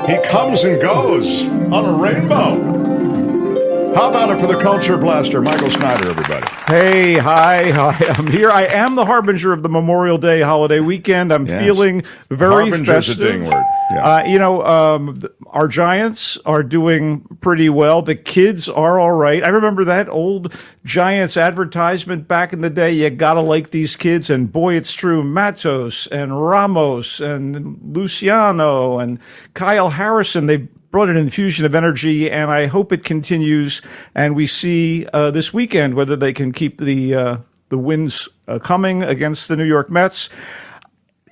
He comes and goes on a rainbow. How about it for the Culture Blaster, Michael Snyder, everybody? Hey, hi, I'm here. I am the harbinger of the Memorial Day holiday weekend. I'm feeling very Harbinger's festive. a ding word. Yeah. Our Giants are doing pretty well. The kids are all right. I remember that old Giants advertisement back in the day. You gotta like these kids, and boy, it's true. Matos and Ramos and Luciano and Kyle Harrison. They brought an infusion of energy, and I hope it continues. And we see this weekend whether they can keep the wins coming against the New York Mets.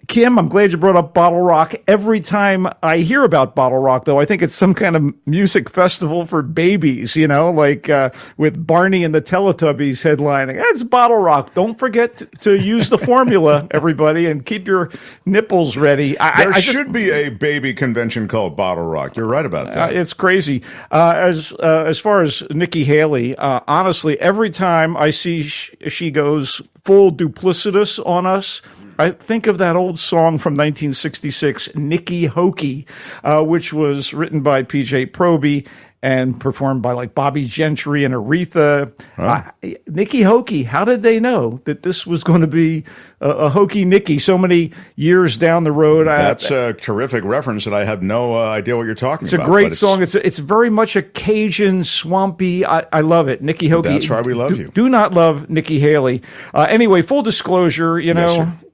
Kim, I'm glad you brought up Bottle Rock. Every time I hear about Bottle Rock, though, I think it's some kind of music festival for babies, like with Barney and the Teletubbies headlining. It's Bottle Rock. Don't forget to use the formula, everybody, and keep your nipples ready. There should be a baby convention called Bottle Rock. You're right about that. It's crazy. As far as Nikki Haley, honestly, every time I see she goes full duplicitous on us, I think of that old song from 1966, Nikki Hokey, which was written by P.J. Proby and performed by like Bobby Gentry and Aretha. Nikki Hokey, how did they know that this was going to be a Hokey Nikki so many years down the road? That's a terrific reference that I have no idea what you're talking about. It's a great song. It's very much a Cajun, swampy. I love it. Nikki Hokey. That's why we love you. Do not love Nikki Haley. Anyway, full disclosure,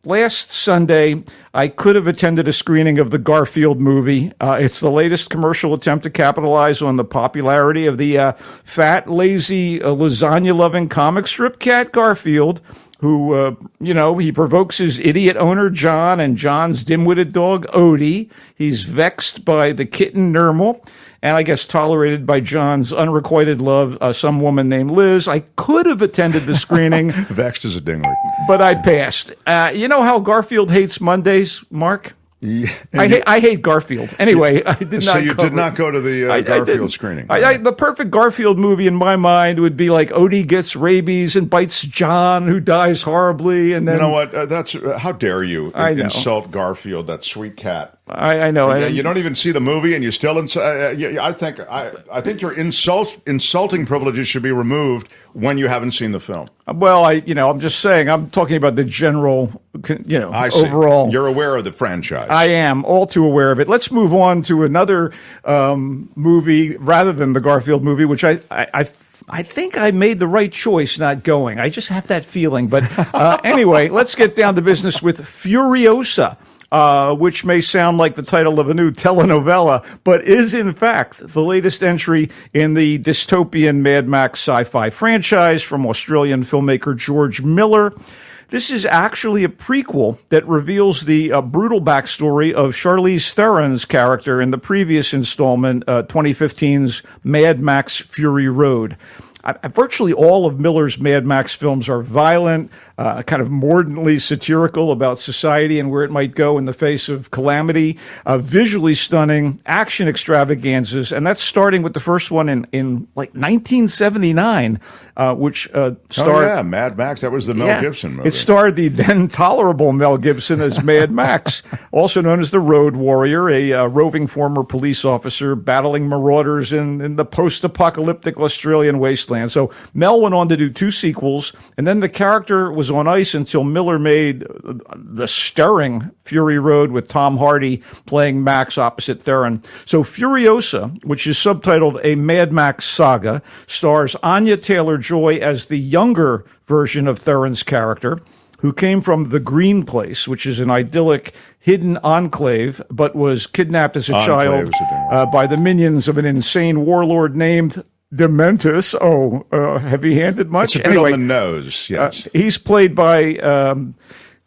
last Sunday, I could have attended a screening of the Garfield movie. It's the latest commercial attempt to capitalize on the popularity of the fat, lazy, lasagna-loving comic strip cat Garfield, who, he provokes his idiot owner, John, and John's dim-witted dog, Odie. He's vexed by the kitten, Nermal, and I guess tolerated by John's unrequited love, some woman named Liz. I could have attended the screening. Vexed is a ding word. But I passed. You know how Garfield hates Mondays, Mark? Yeah. I hate Garfield. Anyway, I did not. So you did not go to the Garfield screening? The perfect Garfield movie in my mind would be like Odie gets rabies and bites John, who dies horribly, and then you know what? That's how dare you insult Garfield, that sweet cat. I know. You don't even see the movie, and you still. I think your insulting privileges should be removed when you haven't seen the film. Well, I'm just saying. I'm talking about the general, I see. Overall. You're aware of the franchise. I am all too aware of it. Let's move on to another movie rather than the Garfield movie, which I think I made the right choice not going. I just have that feeling. But anyway, let's get down to business with Furiosa. Which may sound like the title of a new telenovela, but is in fact the latest entry in the dystopian Mad Max sci-fi franchise from Australian filmmaker George Miller. This is actually a prequel that reveals the brutal backstory of Charlize Theron's character in the previous installment, 2015's Mad Max Fury Road. Virtually all of Miller's Mad Max films are violent, kind of mordantly satirical about society and where it might go in the face of calamity, visually stunning, action extravaganzas, and that's starting with the first one in like 1979, which starred... Mad Max, that was the Mel Gibson movie. It starred the then tolerable Mel Gibson as Mad Max, also known as the Road Warrior, a roving former police officer battling marauders in the post-apocalyptic Australian wasteland. So Mel went on to do 2 sequels, and then the character was on ice until Miller made the stirring Fury Road with Tom Hardy playing Max opposite Theron. So Furiosa, which is subtitled A Mad Max Saga, stars Anya Taylor-Joy as the younger version of Theron's character, who came from the Green Place, which is an idyllic hidden enclave, but was kidnapped as a child by the minions of an insane warlord named Dementus. Heavy-handed much? It's a bit on the nose, yes. He's played by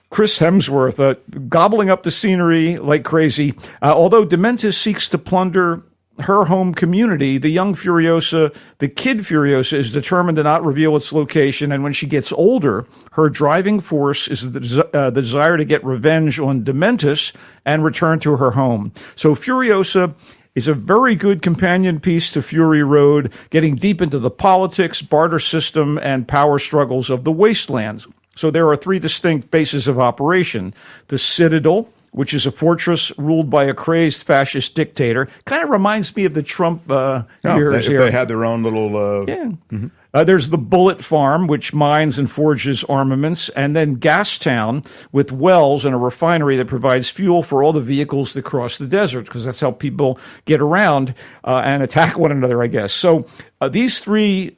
Chris Hemsworth, gobbling up the scenery like crazy. Although Dementus seeks to plunder her home community, the young Furiosa, the kid Furiosa, is determined to not reveal its location, and when she gets older, her driving force is the desire to get revenge on Dementus and return to her home. So Furiosa is a very good companion piece to Fury Road, getting deep into the politics, barter system, and power struggles of the wastelands. So there are 3 distinct bases of operation: the Citadel, which is a fortress ruled by a crazed fascist dictator. Kind of reminds me of the Trump years here. They had their own little... Yeah. Mm-hmm. There's the Bullet Farm, which mines and forges armaments, and then Gastown with wells and a refinery that provides fuel for all the vehicles that cross the desert, because that's how people get around and attack one another, I guess. So these three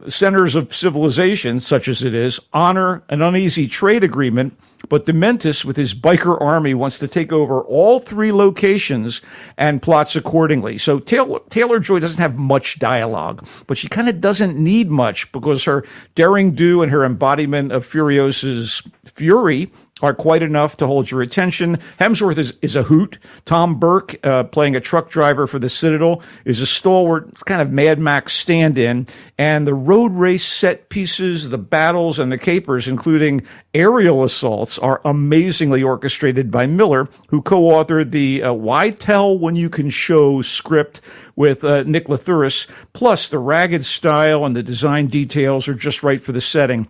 centers of civilization, such as it is, honor an uneasy trade agreement, but Dementis, with his biker army, wants to take over all three locations and plots accordingly. So Taylor-Joy doesn't have much dialogue, but she kind of doesn't need much because her daring do and her embodiment of Furiosa's fury are quite enough to hold your attention. Hemsworth is a hoot. Tom Burke, playing a truck driver for the Citadel, is a stalwart kind of Mad Max stand-in. And the road race set pieces, the battles, and the capers, including aerial assaults, are amazingly orchestrated by Miller, who co-authored the Why Tell When You Can Show script with Nick Lathuris. Plus, the ragged style and the design details are just right for the setting.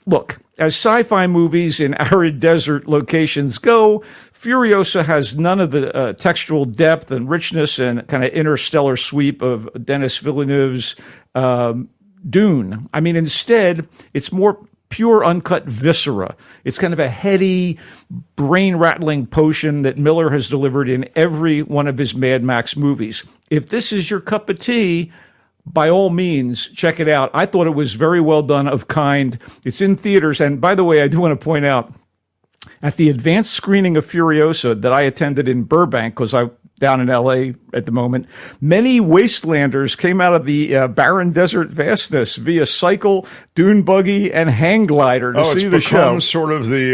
Look, as sci-fi movies in arid desert locations go, Furiosa has none of the textual depth and richness and kind of interstellar sweep of Denis Villeneuve's Dune. I mean, instead, it's more pure uncut viscera. It's kind of a heady, brain-rattling potion that Miller has delivered in every one of his Mad Max movies. If this is your cup of tea, by all means, check it out. I thought it was very well done, of kind. It's in theaters. And by the way, I do want to point out, at the advanced screening of Furiosa that I attended in Burbank, because I'm down in L.A. at the moment, many wastelanders came out of the barren desert vastness via cycle, dune buggy, and hang glider to see the show. It's sort of the...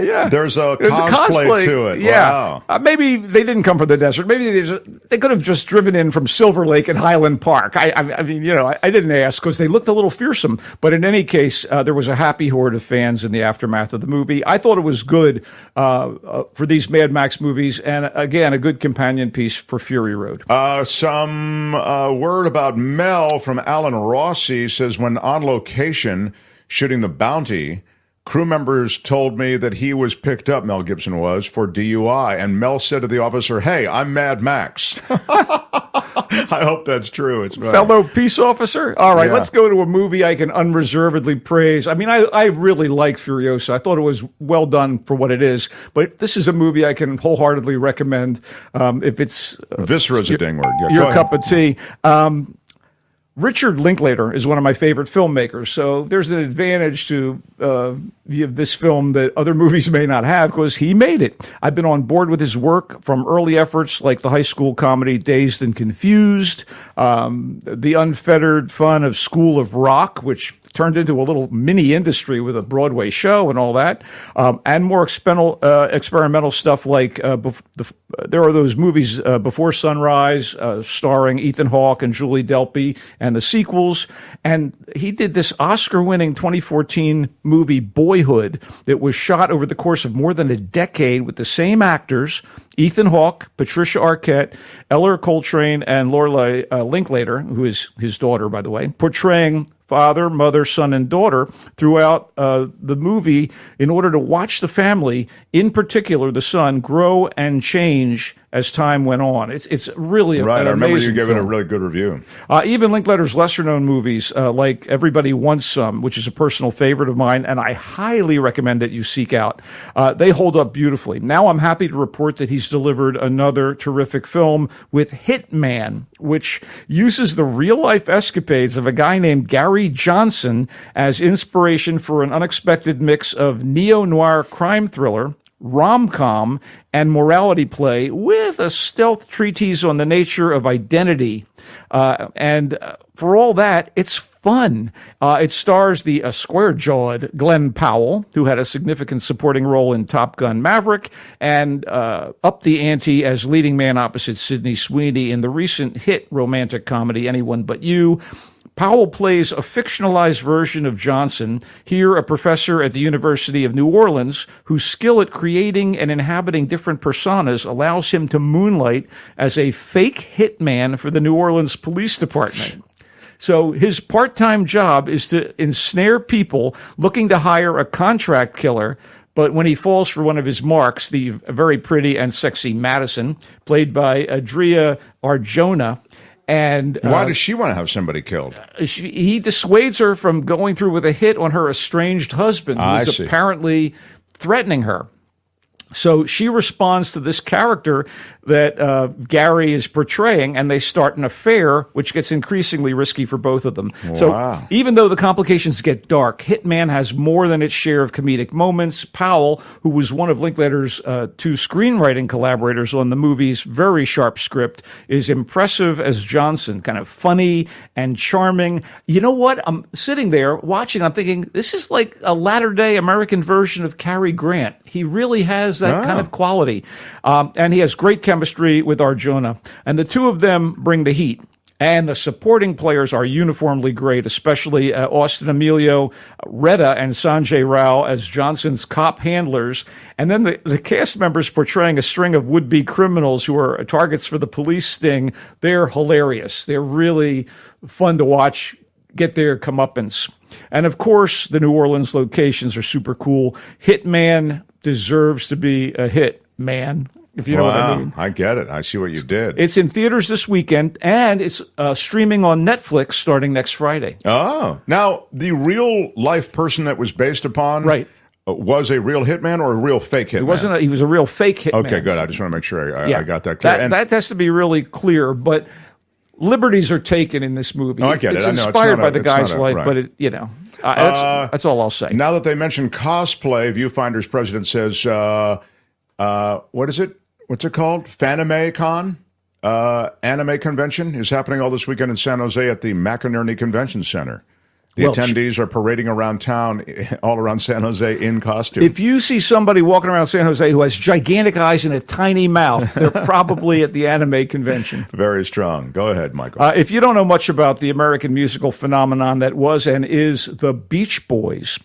yeah. There's a cosplay to it. Yeah. Wow. Maybe they didn't come from the desert. Maybe they could have just driven in from Silver Lake and Highland Park. I mean, you know, I didn't ask because they looked a little fearsome. But in any case, there was a happy horde of fans in the aftermath of the movie. I thought it was good for these Mad Max movies. And again, a good companion piece for Fury Road. Some word about Mel from Alan Rossi says, when on location shooting The Bounty, crew members told me that he was picked up, Mel Gibson was, for DUI. And Mel said to the officer, "Hey, I'm Mad Max." I hope that's true. It's right. Fellow peace officer. All right, let's go to a movie I can unreservedly praise. I mean, I really like Furiosa. I thought it was well done for what it is. But this is a movie I can wholeheartedly recommend if it's... Viscera's a ding word. Yeah, your cup of tea. Richard Linklater is one of my favorite filmmakers, so there's an advantage to this film that other movies may not have because he made it. I've been on board with his work from early efforts like the high school comedy Dazed and Confused, the unfettered fun of School of Rock, which turned into a little mini industry with a Broadway show and all that, and more experimental stuff like there are those movies Before Sunrise, starring Ethan Hawke and Julie Delpy, and the sequels. And he did this Oscar-winning 2014 movie Boyhood that was shot over the course of more than a decade with the same actors, Ethan Hawke, Patricia Arquette, Eller Coltrane, and Lorelai Linklater, who is his daughter, by the way, portraying father, mother, son, and daughter throughout the movie in order to watch the family, in particular the son, grow and change as time went on. It's really right. An I remember you gave it a film. really good review. Even Linklater's lesser-known movies, like Everybody Wants Some, which is a personal favorite of mine, and I highly recommend that you seek out. They hold up beautifully. Now I'm happy to report that he's delivered another terrific film with Hitman, which uses the real-life escapades of a guy named Gary Johnson as inspiration for an unexpected mix of neo-noir crime thriller, rom-com, and morality play with a stealth treatise on the nature of identity. And for all that, it's fun. It stars the square-jawed Glenn Powell, who had a significant supporting role in Top Gun Maverick, and upped the ante as leading man opposite Sydney Sweeney in the recent hit romantic comedy Anyone But You. Powell plays a fictionalized version of Johnson, here a professor at the University of New Orleans, whose skill at creating and inhabiting different personas allows him to moonlight as a fake hitman for the New Orleans Police Department. So his part-time job is to ensnare people looking to hire a contract killer, But when he falls for one of his marks, the very pretty and sexy Madison, played by Adria Arjona, and Why does she want to have somebody killed? he dissuades her from going through with a hit on her estranged husband, who's apparently threatening her. So she responds to this character that Gary is portraying, and they start an affair, which gets increasingly risky for both of them. Wow. So even though the complications get dark, Hitman has more than its share of comedic moments. Powell, who was one of Linklater's two screenwriting collaborators on the movie's very sharp script, is impressive as Johnson, kind of funny and charming. You know what? I'm sitting there watching, I'm thinking, this is like a latter-day American version of Cary Grant. He really has that kind of quality. And he has great chemistry with Arjona. And the two of them bring the heat. And the supporting players are uniformly great, especially Austin Emilio, Retta, and Sanjay Rao as Johnson's cop handlers. And then the cast members portraying a string of would-be criminals who are targets for the police sting. They're hilarious. They're really fun to watch get their comeuppance. And of course, the New Orleans locations are super cool. Hitman deserves to be a hit, man. If you know what I mean. I get it. I see what you did. It's in theaters this weekend, and it's streaming on Netflix starting next Friday. Oh. Now, the real-life person that was based upon was a real hitman or a real fake hitman? He was a real fake hitman. Okay, good. I just want to make sure I got that clear. That has to be really clear, but liberties are taken in this movie. Oh, I get it. It's I know. inspired by the guy's life, but that's all I'll say. Now that they mentioned cosplay, Viewfinder's president says, what is it? What's it called? Fanime Con? Anime convention is happening all this weekend in San Jose at the McInerney Convention Center. The attendees are parading around town, all around San Jose in costume. If you see somebody walking around San Jose who has gigantic eyes and a tiny mouth, they're probably at the anime convention. Very strong. Go ahead, Michael. If you don't know much about the American musical phenomenon that was and is the Beach Boys,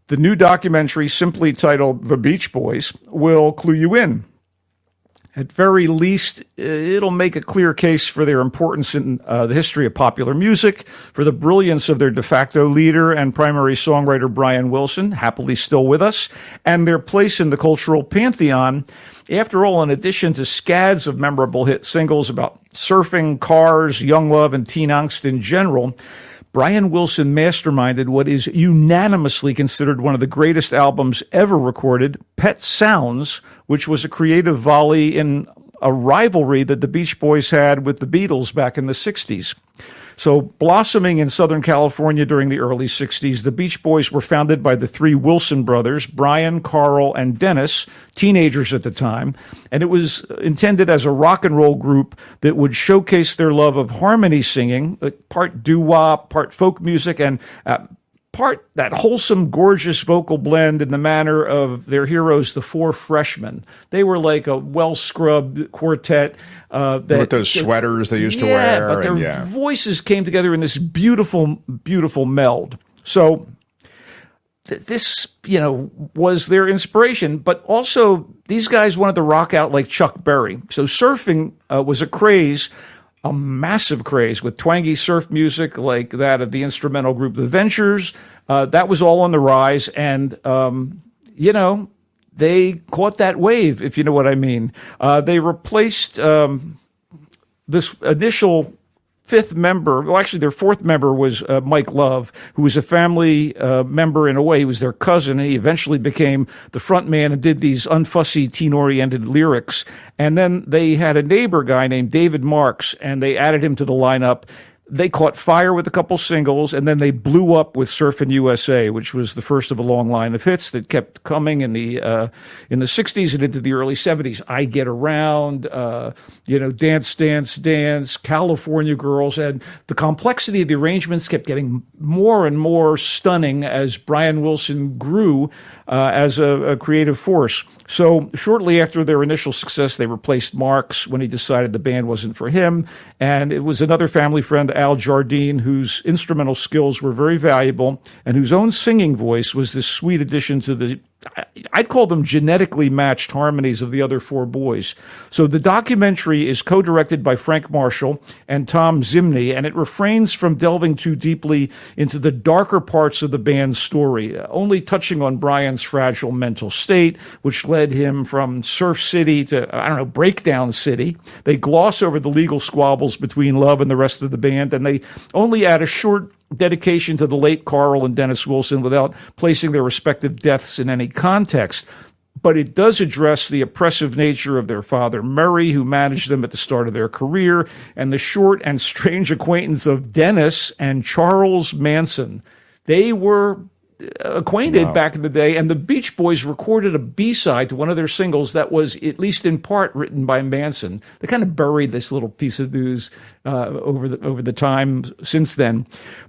the new documentary, simply titled The Beach Boys, will clue you in. At very least, it'll make a clear case for their importance in the history of popular music, for the brilliance of their de facto leader and primary songwriter Brian Wilson, happily still with us, and their place in the cultural pantheon. After all, in addition to scads of memorable hit singles about surfing, cars, young love, and teen angst in general, Brian Wilson masterminded what is unanimously considered one of the greatest albums ever recorded, Pet Sounds, which was a creative volley in a rivalry that the Beach Boys had with the Beatles back in the 60s. So, blossoming in Southern California during the early 60s, the Beach Boys were founded by the three Wilson brothers, Brian, Carl, and Dennis, teenagers at the time, and it was intended as a rock and roll group that would showcase their love of harmony singing, part doo-wop, part folk music, and part that wholesome, gorgeous vocal blend in the manner of their heroes, the Four Freshmen. They were like a well-scrubbed quartet. With those sweaters they used to wear. But their voices came together in this beautiful, beautiful meld. So this, was their inspiration. But also, these guys wanted to rock out like Chuck Berry. So surfing was a craze, a massive craze, with twangy surf music like that of the instrumental group The Ventures. That was all on the rise, and they caught that wave, if you know what I mean. They replaced this initial fifth member. Well, actually, their fourth member was Mike Love, who was a family member in a way. He was their cousin. He eventually became the front man and did these unfussy, teen-oriented lyrics. And then they had a neighbor guy named David Marks, and they added him to the lineup. They caught fire with a couple singles, and then they blew up with Surfin' USA, which was the first of a long line of hits that kept coming in the 60s and into the early 70s. I Get Around, Dance, Dance, Dance, California Girls, and the complexity of the arrangements kept getting more and more stunning as Brian Wilson grew as a creative force. So shortly after their initial success, they replaced Marks when he decided the band wasn't for him. And it was another family friend, Al Jardine, whose instrumental skills were very valuable and whose own singing voice was this sweet addition to the I'd call them genetically matched harmonies of the other four boys. So the documentary is co-directed by Frank Marshall and Tom Zimney, and it refrains from delving too deeply into the darker parts of the band's story, only touching on Brian's fragile mental state, which led him from Surf City to, Breakdown City. They gloss over the legal squabbles between Love and the rest of the band, and they only add a short dedication to the late Carl and Dennis Wilson without placing their respective deaths in any context. But it does address the oppressive nature of their father, Murray, who managed them at the start of their career, and the short and strange acquaintance of Dennis and Charles Manson. They were acquainted back in the day, and the Beach Boys recorded a B-side to one of their singles that was, at least in part, written by Manson. They kind of buried this little piece of news over the time since then.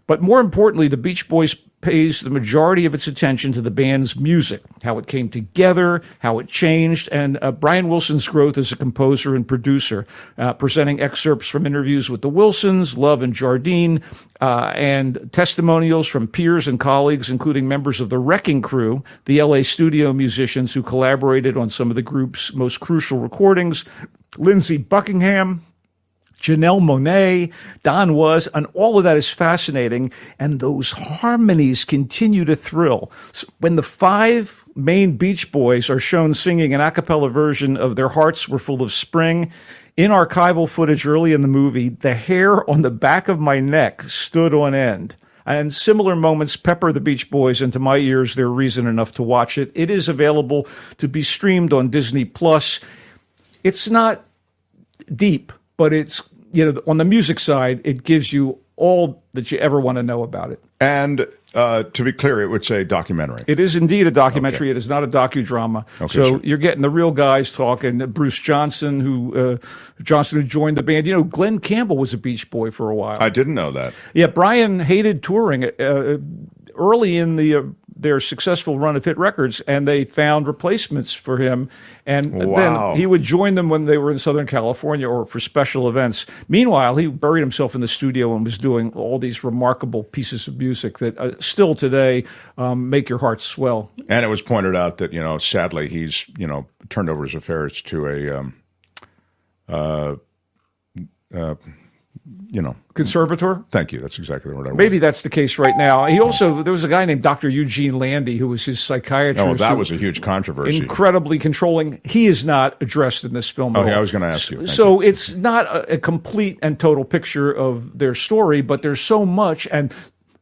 But more importantly, the Beach Boys pays the majority of its attention to the band's music, how it came together, how it changed, and Brian Wilson's growth as a composer and producer, presenting excerpts from interviews with the Wilsons, Love and Jardine, and testimonials from peers and colleagues, including members of the Wrecking Crew, the LA studio musicians who collaborated on some of the group's most crucial recordings, Lindsey Buckingham, Janelle Monáe, Don Was, and all of that is fascinating, and those harmonies continue to thrill. So when the five main Beach Boys are shown singing an a cappella version of Their Hearts Were Full of Spring, in archival footage early in the movie, the hair on the back of my neck stood on end. And similar moments pepper the Beach Boys, and to my ears, they're reason enough to watch it. It is available to be streamed on Disney+. It's not deep, but it's, on the music side, it gives you all that you ever want to know about it. And to be clear, it would say documentary. It is indeed a documentary. Okay. It is not a docudrama. Okay, so sure. You're getting the real guys talking. Bruce Johnson, who joined the band. Glenn Campbell was a Beach Boy for a while. I didn't know that. Yeah, Brian hated touring early in their successful run of hit records, and they found replacements for him. And then he would join them when they were in Southern California or for special events. Meanwhile, he buried himself in the studio and was doing all these remarkable pieces of music that still today make your heart swell. And it was pointed out that, sadly, he's, turned over his affairs to conservator? Thank you. That's exactly what I want. Maybe that's the case right now. There was a guy named Dr. Eugene Landy who was his psychiatrist. Oh, that was a huge controversy. Incredibly controlling. He is not addressed in this film at all. I was going to ask you. So it's not a complete and total picture of their story, but there's so much, and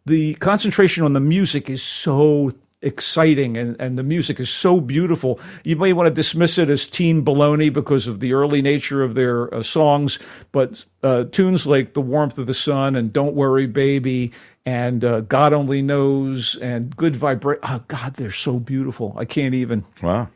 the concentration on the music is so exciting, and the music is so beautiful. You may want to dismiss it as teen baloney because of the early nature of their songs, but tunes like The Warmth of the Sun and Don't Worry Baby and God Only Knows and Good Vibration. Oh, God, they're so beautiful. I can't even. Wow.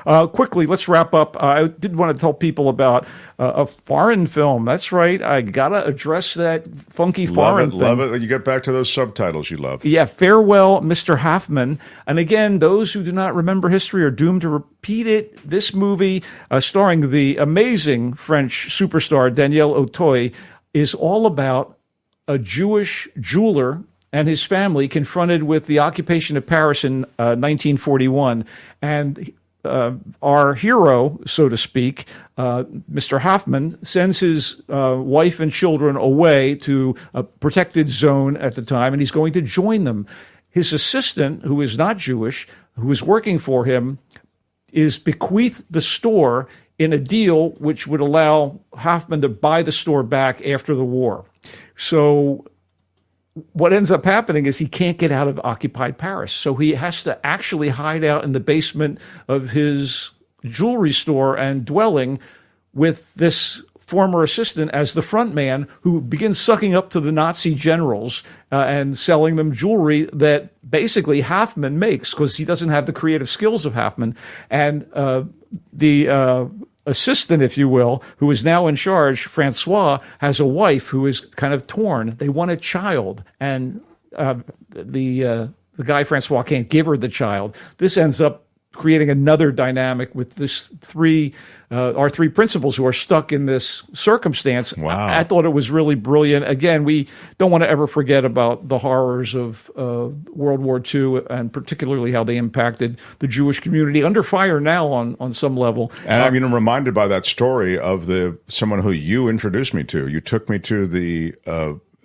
Quickly, let's wrap up. I did want to tell people about a foreign film. That's right. I got to address that funky foreign thing. Love it. You get back to those subtitles you love. Yeah, Farewell, Mr. Halfman. And again, those who do not remember history are doomed to repeat it. This movie, starring the amazing French superstar Daniel Auteuil, is all about a Jewish jeweler and his family confronted with the occupation of Paris in 1941. And our hero, so to speak, Mr. Halfman, sends his wife and children away to a protected zone at the time, and he's going to join them. His assistant, who is not Jewish, who is working for him, is bequeathed the store in a deal which would allow Halfman to buy the store back after the war. So what ends up happening is he can't get out of occupied Paris. So he has to actually hide out in the basement of his jewelry store and dwelling with this former assistant as the front man, who begins sucking up to the Nazi generals and selling them jewelry that basically Halfman makes because he doesn't have the creative skills of Halfman. And the assistant, if you will, who is now in charge, Francois, has a wife who is kind of torn. They want a child, and the guy Francois can't give her the child. This ends up creating another dynamic with our three principals who are stuck in this circumstance. Wow. I thought it was really brilliant. Again, we don't want to ever forget about the horrors of World War II, and particularly how they impacted the Jewish community, under fire now on some level. And I'm reminded by that story of someone who you introduced me to. You took me to the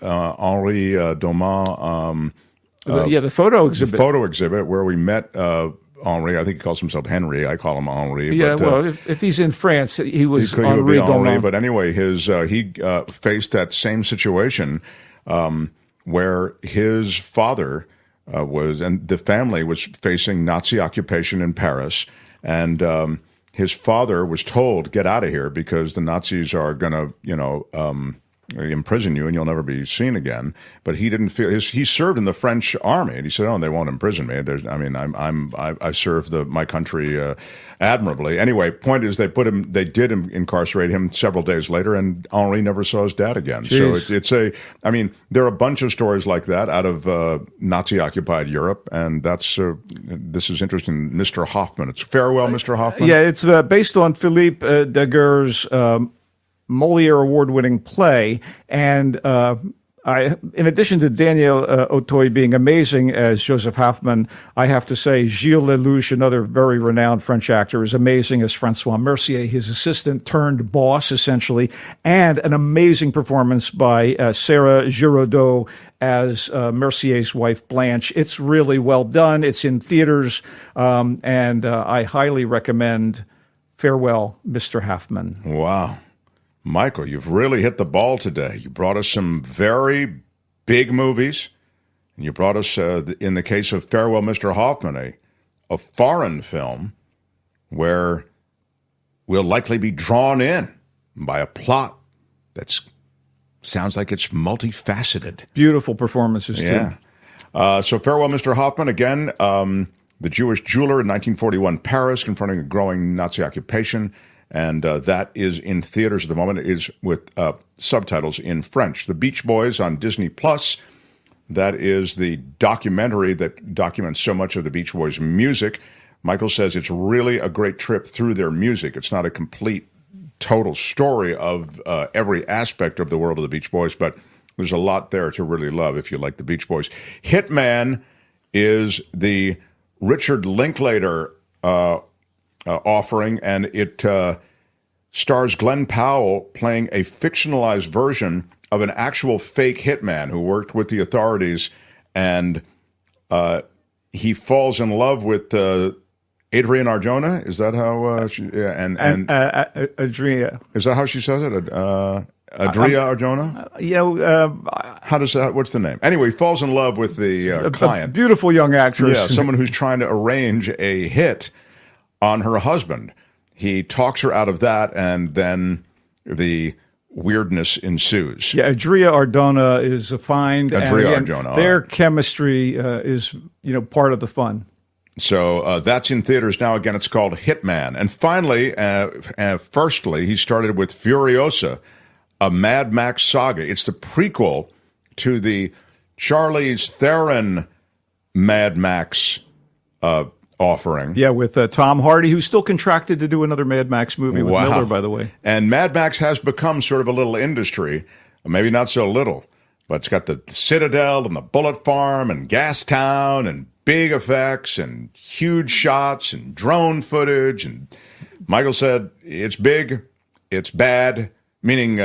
Henri Doman the photo exhibit. The photo exhibit where we met Henri. I think he calls himself Henry. I call him Henri. Yeah, but, well, if he's in France, he was he would be Henri. But anyway, he faced that same situation where his father and the family was facing Nazi occupation in Paris, and his father was told, "Get out of here because the Nazis are going to, imprison you and you'll never be seen again." But he didn't feel he served in the French army, and he said, "Oh, they won't imprison me. I serve my country admirably." Anyway, point is they did incarcerate him several days later, and Henri never saw his dad again. Jeez. So there are a bunch of stories like that out of Nazi occupied Europe, and this is interesting. Mr. Hoffman, it's Farewell, Mr. Hoffman. Yeah, it's based on Philippe Daguerre's Molière award-winning play, and in addition to Daniel Auteuil being amazing as Joseph Hoffman, I have to say Gilles Lelouch, another very renowned French actor, is amazing as Francois Mercier, his assistant turned boss, essentially, and an amazing performance by Sarah Giraudot as Mercier's wife, Blanche. It's really well done. It's in theaters, and I highly recommend Farewell, Mr. Hoffman. Wow. Michael, you've really hit the ball today. You brought us some very big movies, and you brought us, in the case of Farewell, Mr. Hoffman, a foreign film where we'll likely be drawn in by a plot that sounds like it's multifaceted. Beautiful performances, too. Yeah. So Farewell, Mr. Hoffman, again, the Jewish jeweler in 1941 Paris, confronting a growing Nazi occupation. And that is in theaters at the moment. It is with subtitles in French. The Beach Boys on Disney Plus. That is the documentary that documents so much of the Beach Boys' music. Michael says it's really a great trip through their music. It's not a complete, total story of every aspect of the world of the Beach Boys, but there's a lot there to really love if you like the Beach Boys. Hitman is the Richard Linklater offering, and it stars Glenn Powell playing a fictionalized version of an actual fake hitman who worked with the authorities, and he falls in love with Adrienne Arjona. Is that how she? Adria. Is that how she says it? Adria Arjona? How does that? What's the name? Anyway, he falls in love with the client. A beautiful young actress. Yeah, someone who's trying to arrange a hit on her husband. He talks her out of that, and then the weirdness ensues. Yeah, Adria Arjona is a find. Adria Arjona. Their chemistry is, part of the fun. So that's in theaters now. Again, it's called Hitman. And finally, firstly, he started with Furiosa, a Mad Max saga. It's the prequel to the Charlize Theron Mad Max offering. Yeah, with Tom Hardy, who's still contracted to do another Mad Max movie with Miller, by the way. And Mad Max has become sort of a little industry, maybe not so little, but it's got the Citadel and the Bullet Farm and Gastown and big effects and huge shots and drone footage. And Michael said, it's big, it's bad, meaning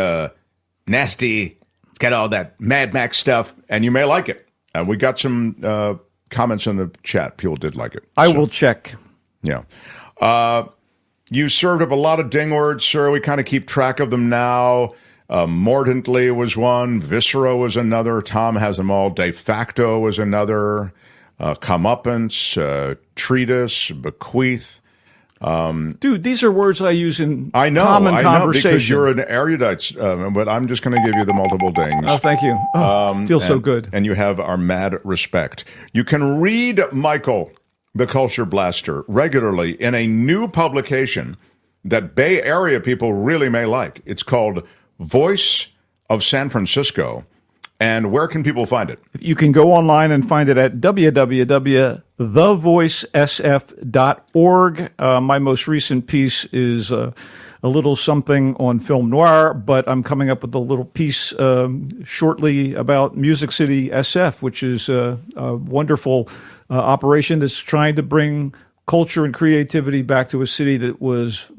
nasty. It's got all that Mad Max stuff, and you may like it. And we got some comments in the chat. People did like it. I will check. Yeah. You served up a lot of ding words, sir. We kind of keep track of them now. Mordantly was one. Viscera was another. Tom has them all. De facto was another. Comeuppance, treatise, bequeath. Dude, these are words I use in common conversation. I know, because you're an erudite, but I'm just going to give you the multiple dings. Oh, thank you. Feels so good. And you have our mad respect. You can read Michael, the Culture Blaster, regularly in a new publication that Bay Area people really may like. It's called Voice of San Francisco, And where can people find it? You can go online and find it at www.thevoicesf.org. My most recent piece is a little something on film noir, but I'm coming up with a little piece shortly about Music City SF, which is a wonderful operation that's trying to bring culture and creativity back to a city that was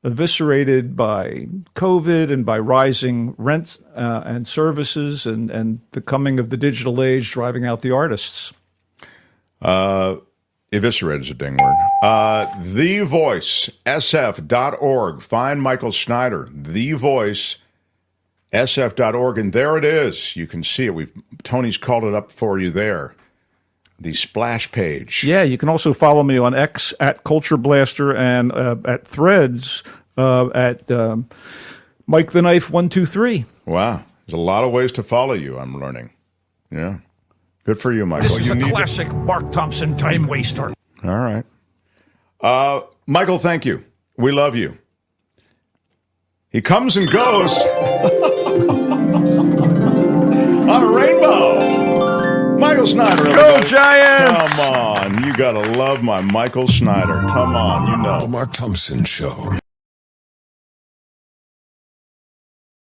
eviscerated by COVID and by rising rents and services and the coming of the digital age driving out the artists. Eviscerate is a ding word. TheVoiceSF.org. Find Michael Snyder. TheVoiceSF.org. And there it is. You can see it. Tony's called it up for you there. The splash page. Yeah, you can also follow me on X at Culture Blaster and at Threads at Mike the Knife 123. Wow, there's a lot of ways to follow you. I'm learning. Yeah, good for you, Michael. This is a classic Mark Thompson time waster. All right, Michael. Thank you. We love you. He comes and goes on a rainbow. Michael Snyder. Go Giants! Come on. You got to love my Michael Snyder. Come on. You know. The Mark Thompson Show.